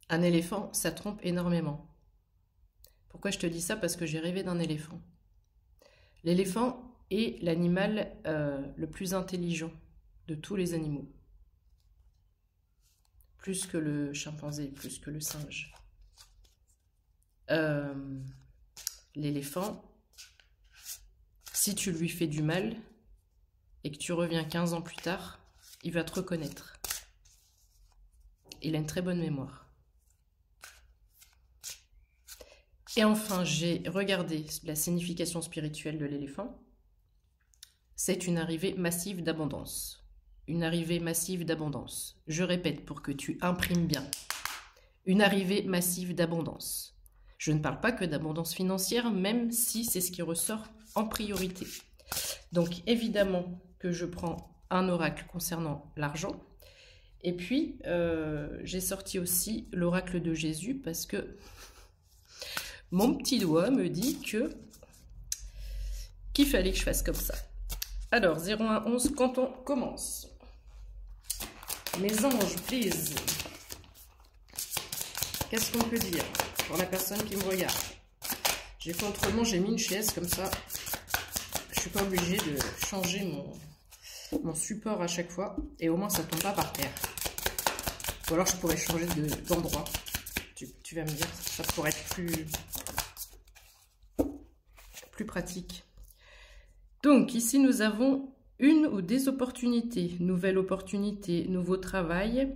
Un éléphant, ça trompe énormément. Pourquoi je te dis ça? Parce que j'ai rêvé d'un éléphant. L'éléphant est l'animal le plus intelligent de tous les animaux. Plus que le chimpanzé, plus que le singe. L'éléphant, si tu lui fais du mal et que tu reviens 15 ans plus tard, il va te reconnaître. Il a une très bonne mémoire. Et enfin, j'ai regardé la signification spirituelle de l'éléphant. C'est une arrivée massive d'abondance. Une arrivée massive d'abondance. Je répète pour que tu imprimes bien. Une arrivée massive d'abondance. Je ne parle pas que d'abondance financière, même si c'est ce qui ressort en priorité. Donc évidemment que je prends un oracle concernant l'argent. Et puis, j'ai sorti aussi l'oracle de Jésus parce que mon petit doigt me dit qu'il fallait que je fasse comme ça. Alors, 0 à 11, quand on commence. Mes anges, please. Qu'est-ce qu'on peut dire pour la personne qui me regarde? J'ai fait autrement, j'ai mis une chaise comme ça. Je suis pas obligée de changer mon support à chaque fois. Et au moins, ça tombe pas par terre. Ou alors, je pourrais changer d'endroit. Tu vas me dire, ça pourrait être plus pratique. Donc, ici, nous avons une ou des opportunités. Nouvelle opportunité, nouveau travail,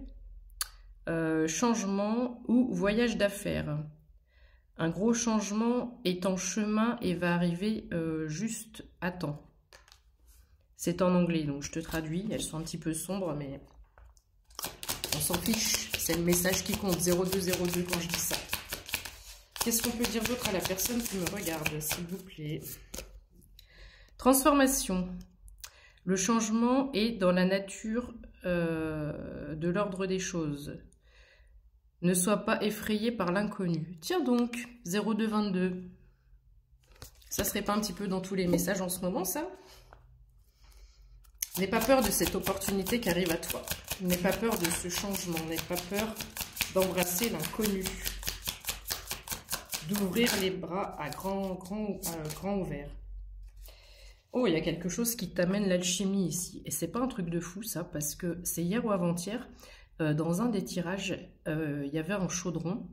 changement ou voyage d'affaires. Un gros changement est en chemin et va arriver juste à temps. C'est en anglais, donc je te traduis. Elles sont un petit peu sombres, mais on s'en fiche. C'est le message qui compte, 0202 quand je dis ça. Qu'est-ce qu'on peut dire d'autre à la personne qui me regarde, s'il vous plaît? Transformation. Le changement est dans la nature de l'ordre des choses. Ne sois pas effrayé par l'inconnu. Tiens donc, 0222. Ça serait pas un petit peu dans tous les messages en ce moment, ça? N'aie pas peur de cette opportunité qui arrive à toi. N'aie pas peur de ce changement. N'aie pas peur d'embrasser l'inconnu. D'ouvrir les bras à grand ouvert. Oh, il y a quelque chose qui t'amène l'alchimie ici. Et c'est pas un truc de fou, ça, parce que c'est hier ou avant-hier, dans un des tirages, il y avait un chaudron.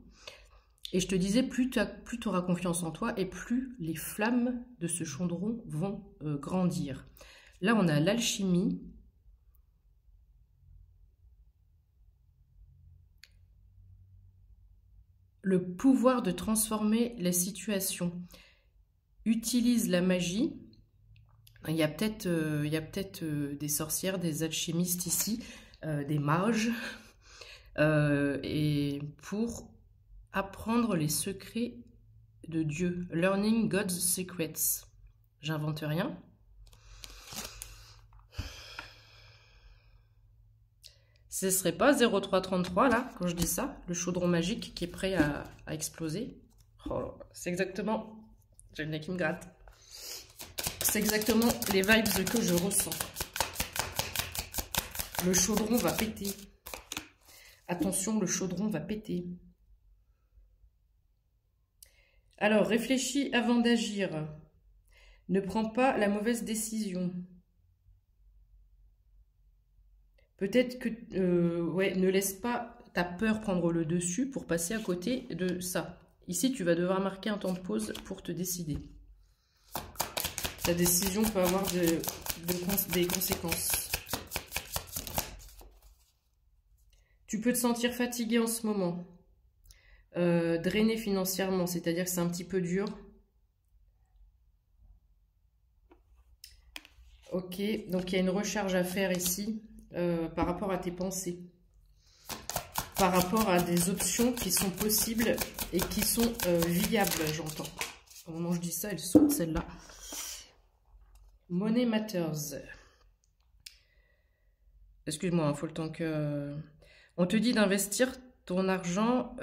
Et je te disais, plus tu auras confiance en toi, et plus les flammes de ce chaudron vont grandir. Là, on a l'alchimie. Le pouvoir de transformer les situations. Utilise la magie. Il y a peut-être des sorcières, des alchimistes ici, des mages, et pour apprendre les secrets de Dieu. Learning God's Secrets. J'invente rien. Ce ne serait pas 0333 là, quand je dis ça, le chaudron magique qui est prêt à exploser. Oh, c'est exactement, j'ai le nez qui me gratte. C'est exactement les vibes que je ressens. Le chaudron va péter. Attention, le chaudron va péter. Alors, réfléchis avant d'agir. Ne prends pas la mauvaise décision. Peut-être que, ouais, ne laisse pas ta peur prendre le dessus pour passer à côté de ça. Ici, tu vas devoir marquer un temps de pause pour te décider. Ta décision peut avoir des conséquences. Tu peux te sentir fatigué en ce moment. Drainé financièrement, c'est-à-dire que c'est un petit peu dur. Ok, donc il y a une recharge à faire ici par rapport à tes pensées. Par rapport à des options qui sont possibles et qui sont viables, j'entends. Au moment où je dis ça, elle saute celle-là. Money Matters. Excuse-moi, il faut le temps que... On te dit d'investir ton argent.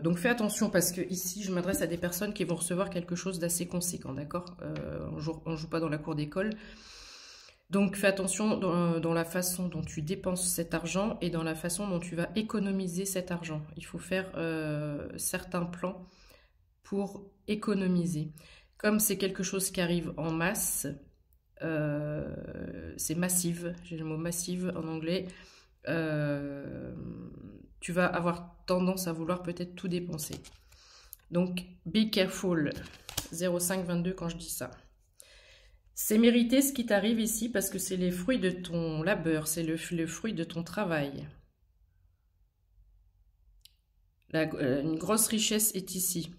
Donc fais attention parce que ici, je m'adresse à des personnes qui vont recevoir quelque chose d'assez conséquent, d'accord? On joue pas dans la cour d'école. Donc fais attention dans la façon dont tu dépenses cet argent et dans la façon dont tu vas économiser cet argent. Il faut faire certains plans pour économiser. Comme c'est quelque chose qui arrive en masse, c'est massive, j'ai le mot massive en anglais, tu vas avoir tendance à vouloir peut-être tout dépenser. Donc, be careful, 0522 quand je dis ça. C'est mérité ce qui t'arrive ici parce que c'est les fruits de ton labeur, c'est le fruit de ton travail. Une grosse richesse est ici.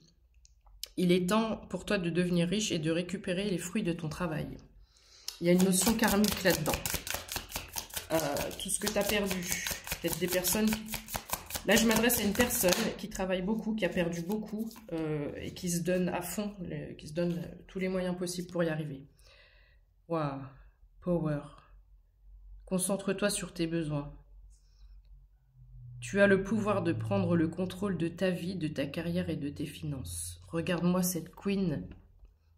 Il est temps pour toi de devenir riche et de récupérer les fruits de ton travail. Il y a une notion karmique là-dedans. Tout ce que tu as perdu. Peut-être des personnes... Là, je m'adresse à une personne qui travaille beaucoup, qui a perdu beaucoup et qui se donne à fond, qui se donne tous les moyens possibles pour y arriver. Waouh, power. Concentre-toi sur tes besoins. Tu as le pouvoir de prendre le contrôle de ta vie, de ta carrière et de tes finances. Regarde-moi cette queen.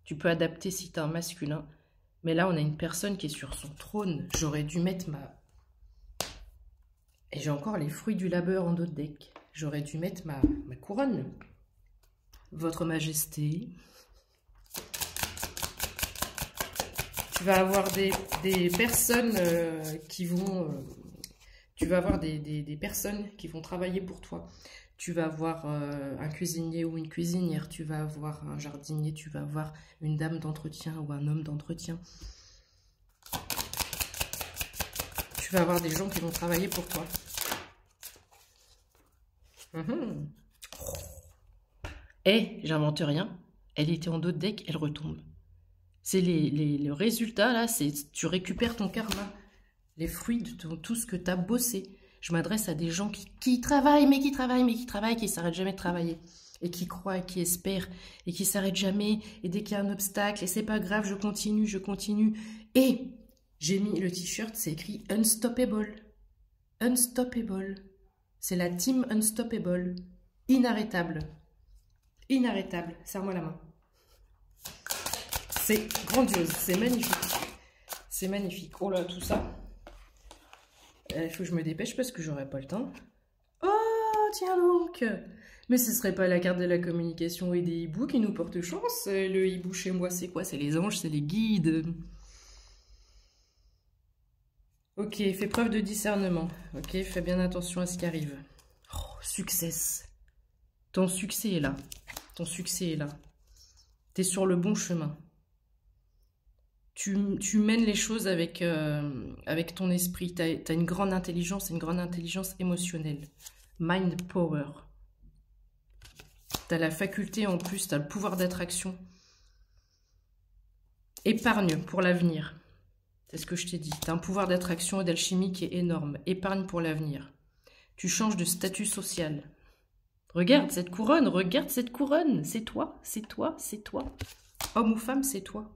Tu peux adapter si tu as un masculin. Mais là, on a une personne qui est sur son trône. J'aurais dû mettre ma... Et j'ai encore les fruits du labeur en dos de deck. J'aurais dû mettre ma couronne. Votre Majesté. Tu vas avoir des personnes qui vont... tu vas avoir des personnes qui vont travailler pour toi. Tu vas avoir un cuisinier ou une cuisinière. Tu vas avoir un jardinier. Tu vas avoir une dame d'entretien ou un homme d'entretien. Tu vas avoir des gens qui vont travailler pour toi. Et j'invente rien. Elle était en dos de deck, elle retombe. C'est le résultat, là, c'est tu récupères ton karma. Les fruits de tout ce que tu as bossé. Je m'adresse à des gens qui travaillent, mais qui s'arrêtent jamais de travailler. Et qui croient, et qui espèrent, et qui s'arrêtent jamais. Et dès qu'il y a un obstacle, et c'est pas grave, je continue, je continue. Et j'ai mis le t-shirt, c'est écrit Unstoppable. Unstoppable. C'est la team Unstoppable. Inarrêtable. Inarrêtable. Serre-moi la main. C'est grandiose, c'est magnifique. C'est magnifique. Oh là, tout ça. Il faut que je me dépêche parce que j'aurai pas le temps. Oh, tiens donc. Mais ce serait pas la carte de la communication et des hiboux qui nous porte chance. Le hibou chez moi, c'est quoi? C'est les anges, c'est les guides. Ok, fais preuve de discernement. Ok, fais bien attention à ce qui arrive. Oh, success. Ton succès est là. Ton succès est là. T'es sur le bon chemin. Tu mènes les choses avec ton esprit. T'as une grande intelligence émotionnelle. Mind power. T'as la faculté en plus, t'as le pouvoir d'attraction. Épargne pour l'avenir. C'est ce que je t'ai dit. T'as un pouvoir d'attraction et d'alchimie qui est énorme. Épargne pour l'avenir. Tu changes de statut social. Regarde cette couronne, regarde cette couronne. C'est toi, c'est toi, c'est toi. Homme ou femme, c'est toi.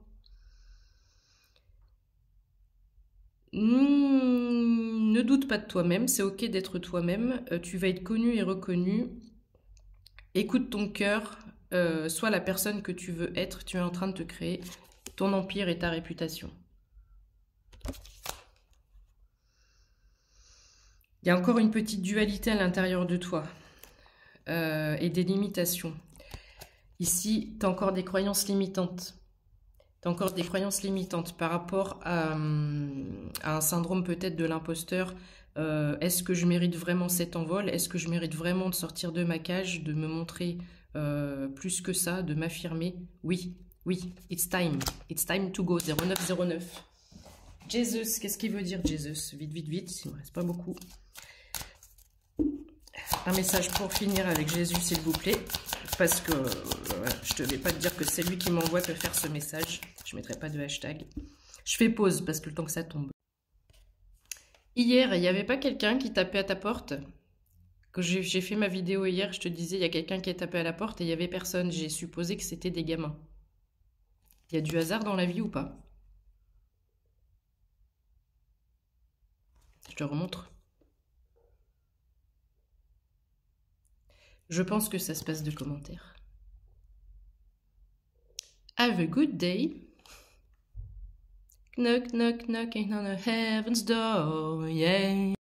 Ne doute pas de toi-même, c'est ok d'être toi-même. Tu vas être connu et reconnu. Écoute ton cœur, sois la personne que tu veux être. Tu es en train de te créer ton empire et ta réputation. Il y a encore une petite dualité à l'intérieur de toi et des limitations. Ici, tu as encore des croyances limitantes. Tu as encore des croyances limitantes par rapport à un syndrome peut-être de l'imposteur. Est-ce que je mérite vraiment cet envol? Est-ce que je mérite vraiment de sortir de ma cage, de me montrer plus que ça, de m'affirmer? Oui, oui, it's time. It's time to go, 0909. Jesus, qu'est-ce qu'il veut dire Jesus? Vite, vite, vite, il ne me reste pas beaucoup. Un message pour finir avec Jésus, s'il vous plaît. Parce que je ne vais pas te dire que c'est lui qui m'envoie te faire ce message. Je ne mettrai pas de hashtag. Je fais pause parce que le temps que ça tombe. Hier, il n'y avait pas quelqu'un qui tapait à ta porte? Quand j'ai fait ma vidéo hier, je te disais, il y a quelqu'un qui a tapé à la porte et il n'y avait personne. J'ai supposé que c'était des gamins. Il y a du hasard dans la vie ou pas? Je te remontre. Je pense que ça se passe de commentaires. Have a good day. Knock, knock, knocking on the heaven's door, yeah.